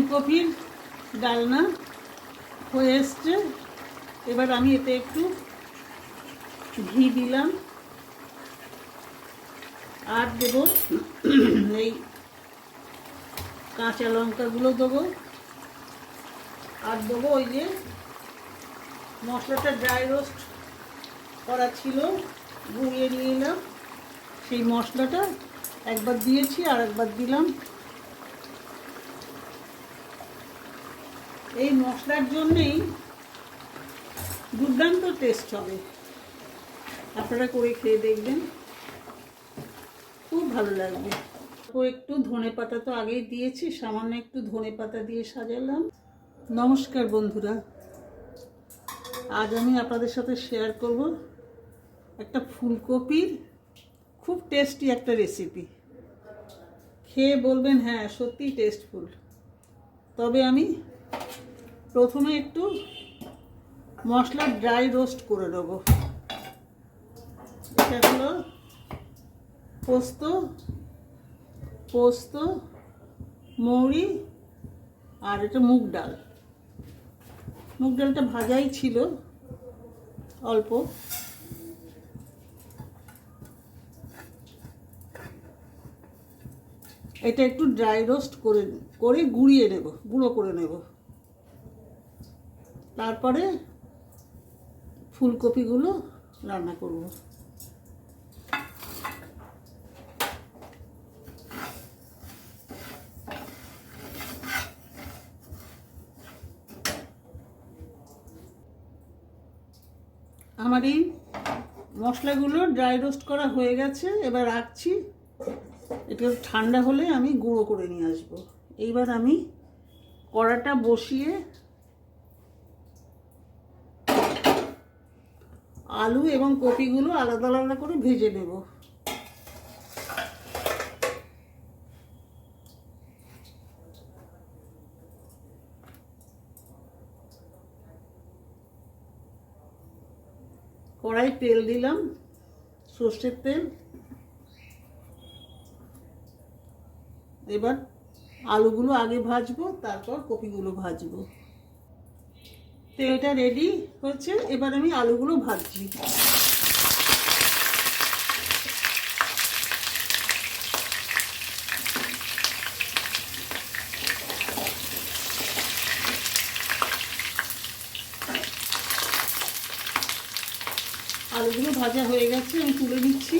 ফুলকপির ডালনা হয়ে এসছে। এবার আমি এতে একটু ঘি দিলাম আর দেবো এই কাঁচা লঙ্কাগুলো দেবো আর দেবো ওই যে মশলাটা ড্রাই রোস্ট করা ছিল, গুঁড়িয়ে নিয়ে এলাম, সেই মশলাটা একবার দিয়েছি আর একবার দিলাম। এই মশলার জন্যেই দুর্দান্ত টেস্ট হবে, আপনারা করে খেয়ে দেখবেন, খুব ভালো লাগবে। তো একটু ধনেপাতা তো আগেই দিয়েছি, সামান্য একটু ধনেপাতা দিয়ে সাজালাম। নমস্কার বন্ধুরা, আজ আমি আপনাদের সাথে শেয়ার করব একটা ফুলকপির খুব টেস্টি একটা রেসিপি। খেয়ে বলবেন হ্যাঁ সত্যিই টেস্টফুল। তবে আমি প্রথমে একটু মশলা ড্রাই রোস্ট করে নেব। এটা হলো পোস্ত, মৌরি আর এটা মুগ ডাল। মুগ ডালটা ভাজাই ছিল অল্প। এটা একটু ড্রাই রোস্ট করে গুঁড়ো করে নেব। তারপরে ফুলকপিগুলো রান্না করব। আমার এই মশলাগুলো ড্রাই রোস্ট করা হয়ে গেছে, এবার রাখছি। এটা ঠান্ডা হলে আমি গুঁড়ো করে নিয়ে আসবো। এইবার আমি কড়াটা বসিয়ে আলু এবং কপিগুলো আলাদা আলাদা করে ভেজে নেব। কড়াই তেল দিলাম, সর্ষের তেল। এবার আলুগুলো আগে ভাজবো, তারপর কপিগুলো ভাজবো। তেলটা রেডি হয়েছে, এবার আমি আলুগুলো ভাজছি। আলুগুলো ভাজা হয়ে গেছে, আমি তুলে নিচ্ছি।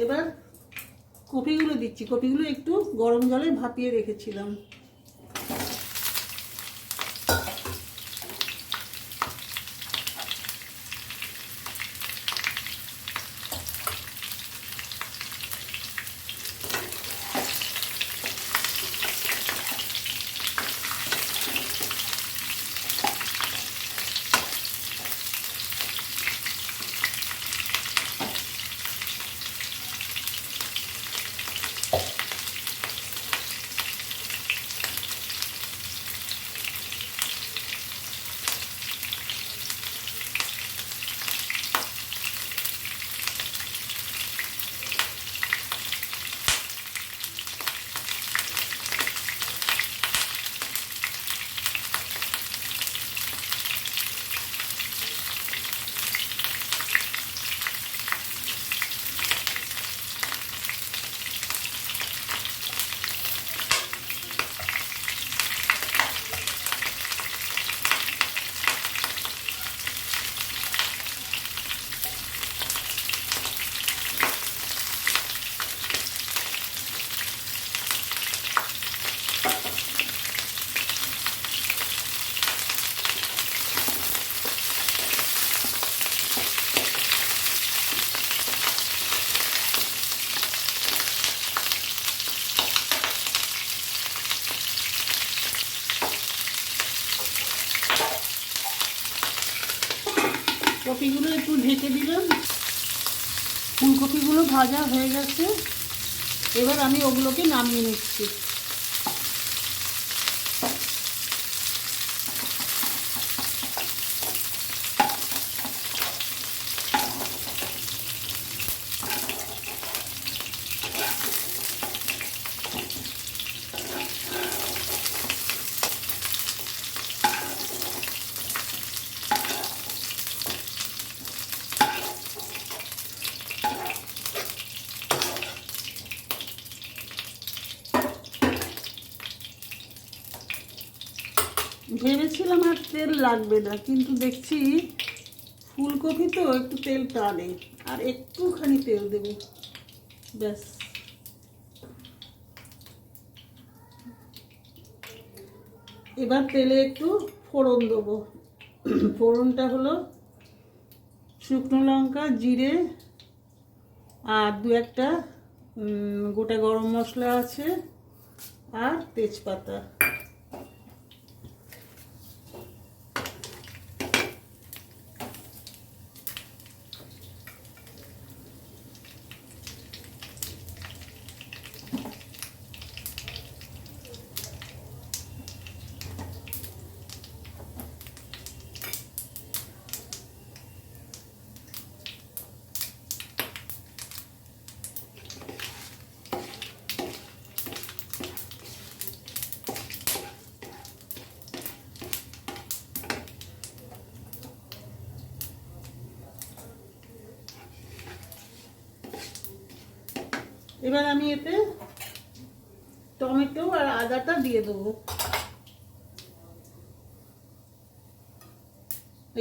এবার কপিগুলো দিচ্ছি। কপিগুলো একটু গরম জলে ভাপিয়ে রেখেছিলাম। কপিগুলো একটু ঢেকে দিলাম। ফুলকপিগুলো ভাজা হয়ে গেছে, এবার আমি ওগুলোকে নামিয়ে নিচ্ছি। ভেবেছিলাম আর তেল লাগবে না, কিন্তু দেখছি ফুলকপি তো একটু তেল টানে, আর একটুখানি তেল দেবো ব্যাস। এবার তেলে একটু ফোড়ন দেবো। ফোড়নটা হলো শুকনো লঙ্কা, জিরে, আর দু একটা গোটা গরম মশলা আছে, আর তেজপাতা। এবার আমি এতে টমেটো আর আদাটা দিয়ে দেবো।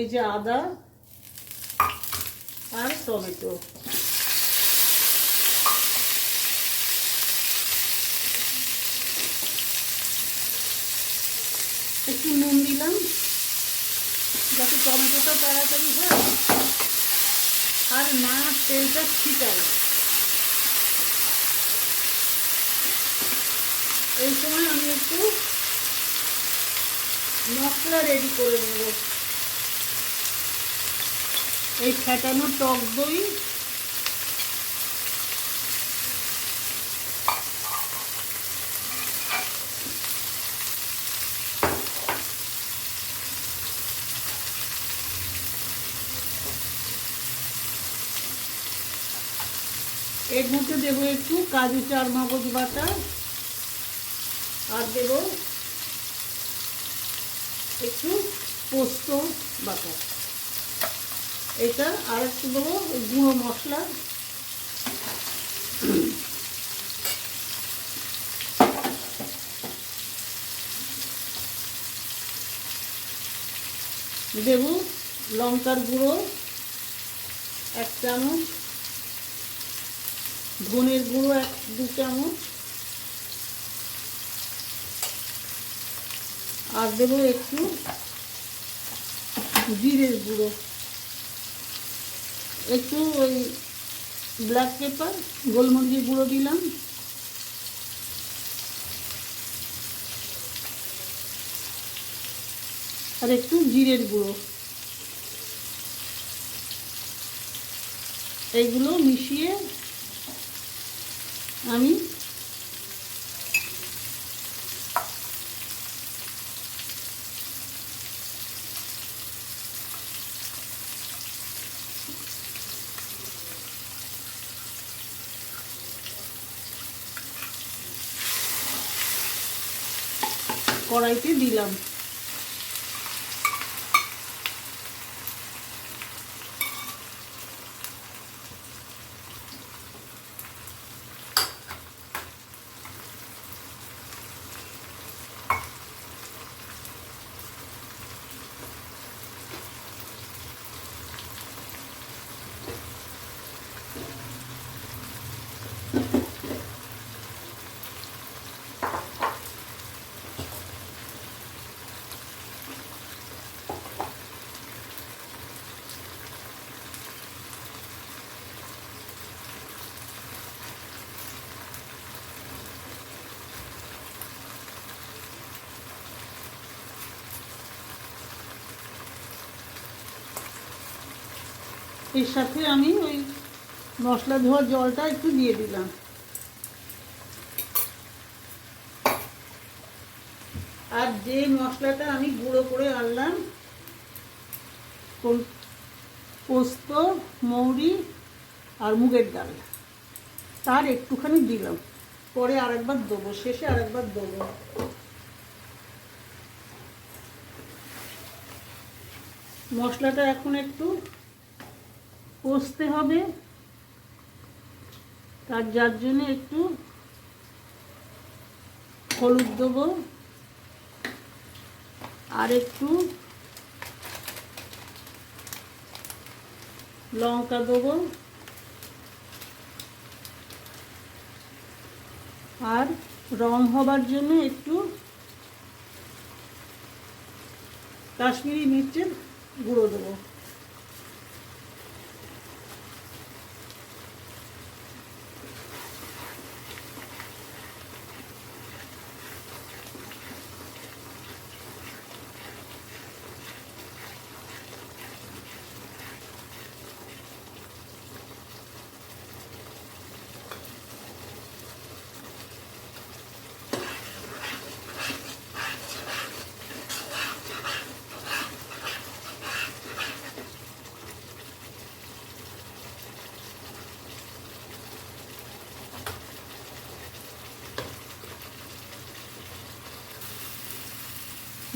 এই যে আদা আর টমেটো, একটু নুন দিলাম যাতে টমেটোটা তাড়াতাড়ি হয় আর না তেলটা ছিটায়। এই সময় আমি একটু মশলা রেডি করে নেব। এই ফেটানো টক দই, এর মধ্যে দেবো একটু কাজু চারমগজ বাটা, আর দেব একটু পোস্ত বাটা, এটা আর একটু দেবো গুঁড়ো মশলা, দেব লঙ্কার গুঁড়ো 1 চামচ, ধনের গুঁড়ো 1-2 চামচ, আর দেব একটু জিরের গুঁড়ো, একটু ওই ব্ল্যাক পেপার গোলমরিচের গুঁড়ো দিলাম, আর একটু জিরের গুঁড়ো। এইগুলো মিশিয়ে আমি কড়াইতে দিলাম। এর সাথে আমি ওই মশলা ধোয়া জলটা একটু দিয়ে দিলাম। আর যে মশলাটা আমি গুঁড়ো করে আনলাম, পোস্ত, মৌরি আর মুগের ডাল, তার একটুখানি দিলাম, পরে আরেকবার দেবো, শেষে আরেকবার দেবো। মশলাটা এখন একটু কষতে হবে, যার জন্য একটু হলুদ দেবো, আর একটু লঙ্কা দেবো, আর রং হবার জন্য একটু কাশ্মীরি মির্চের গুঁড়ো দেবো।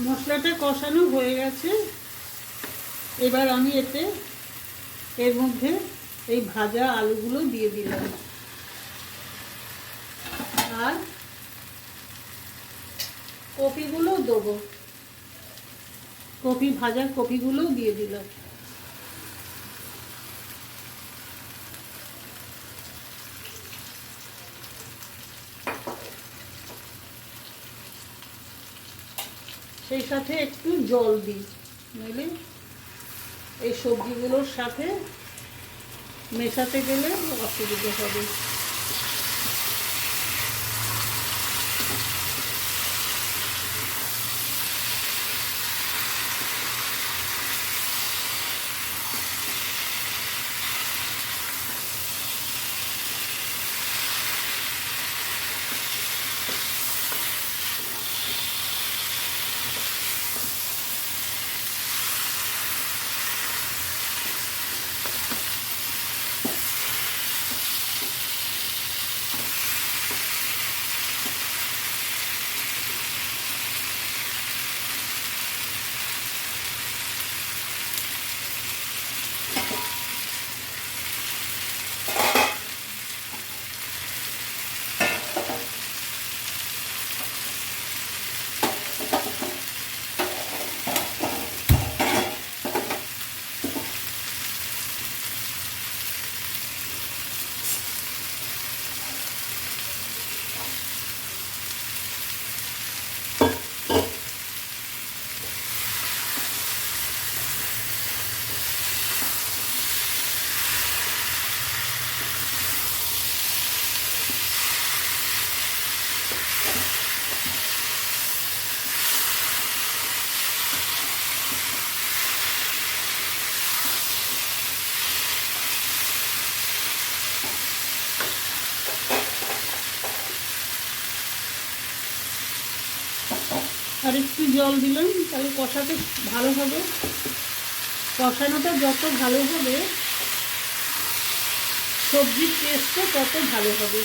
মশলাটা কষানো হয়ে গেছে, এবার আমি এর মধ্যে এই ভাজা আলুগুলো দিয়ে দিলাম, আর কপিগুলো দেবো, ভাজা কপিগুলো দিয়ে দিলাম। সেই সাথে একটু জল দিই, নইলে এই সবজিগুলোর সাথে মেশাতে গেলে অসুবিধা হবে। আর একটু জল দিলাম, তাহলে কষাতে ভালো হবে। কষানোটা যত ভালো হবে, সবজির টেস্টও তত ভালো হবে।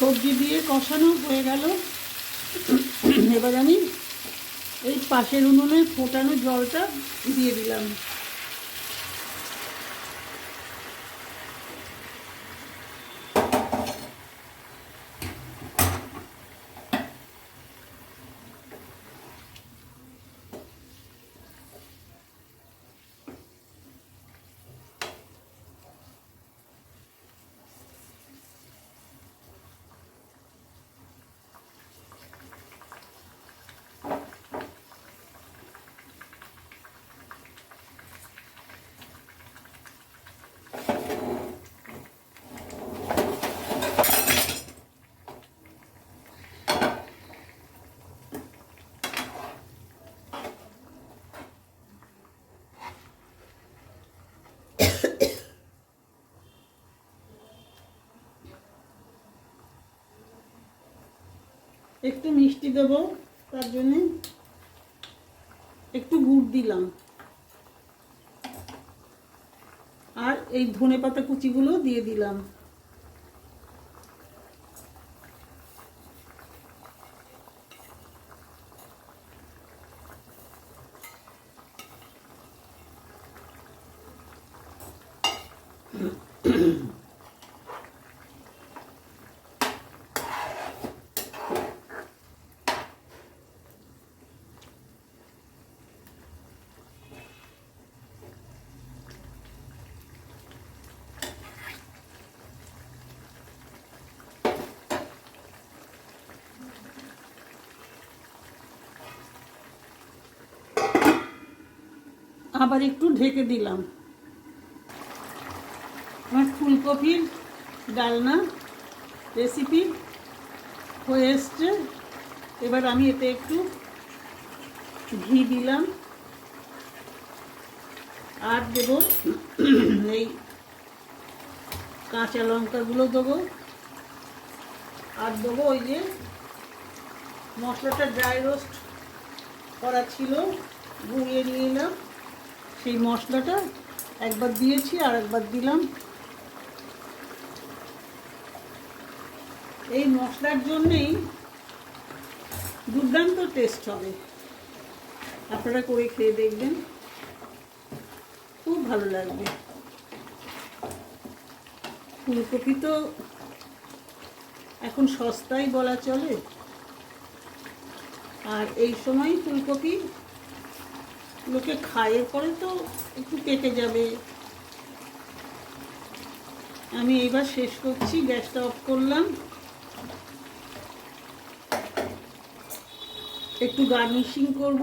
সবজি দিয়ে কষানো হয়ে গেল, এবার আমি এই পাশের উনুনে ফোটানো জলটা দিয়ে দিলাম। একটু মিষ্টি দেবো, তার জন্যে একটু গুড় দিলাম, আর এই ধনেপাতা কুচিগুলো দিয়ে দিলাম। আবার একটু ঢেকে দিলাম। আমার ফুলকপির ডালনা রেসিপি হয়ে এসছে। এবার আমি এতে একটু ঘি দিলাম, আর দেবো এই কাঁচা লঙ্কাগুলো দেবো, আর দেবো ওই যে মশলাটা ড্রাই রোস্ট করা ছিল, গুঁড়িয়ে নিয়ে এলাম, সেই মশলাটা একবার দিয়েছি আর একবার দিলাম। এই মশলার জন্যেই দুর্দান্ত টেস্ট হবে। আপনারা করে খেয়ে দেখবেন, খুব ভালো লাগবে। ফুলকপি তো এখন সস্তাই বলা চলে, আর এই সময় ফুলকপি লোকে খায়, পরে তো একটু কেটে যাবে। আমি এইবার শেষ করছি, গ্যাসটা অফ করলাম। একটু গার্নিশিং করব।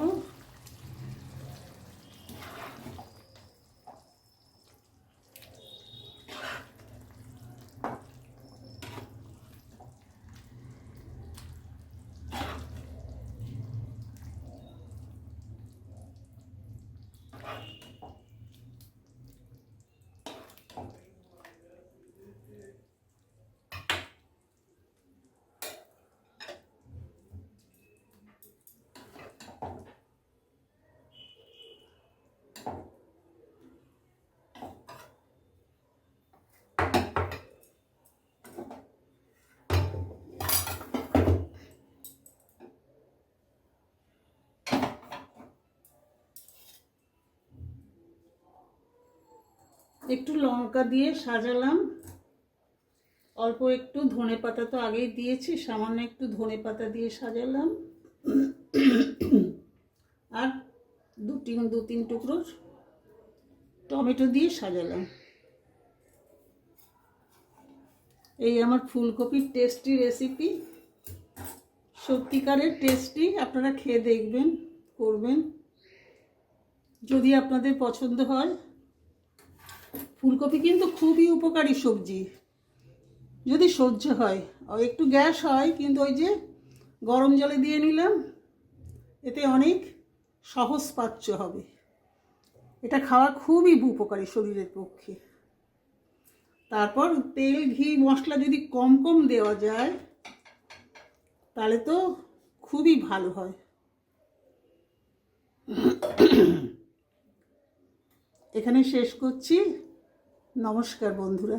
একটু লঙ্কা দিয়ে সাজালাম, অল্প একটু ধনেপাতা তো আগেই দিয়েছি, সামান্য একটু ধনেপাতা দিয়ে সাজালাম, আর দু তিন টুকরো টমেটো দিয়ে সাজালাম। এই আমার ফুলকপির টেস্টি রেসিপি, সত্যিকারের টেস্টি। আপনারা খেয়ে দেখবেন, করবেন যদি আপনাদের পছন্দ হয়। ফুলকপি কিন্তু খুবই উপকারী সবজি, যদি সহ্য হয়। একটু গ্যাস হয়, কিন্তু ওই যে গরম জলে দিয়ে নিলাম, এতে অনেক সহজ পাচ্য হবে। এটা খাওয়া খুবই উপকারী শরীরের পক্ষে। তারপর তেল ঘি মশলা যদি কম কম দেওয়া যায়, তাহলে তো খুবই ভালো হয়। এখানে শেষ করছি। নমস্কার বন্ধুরা।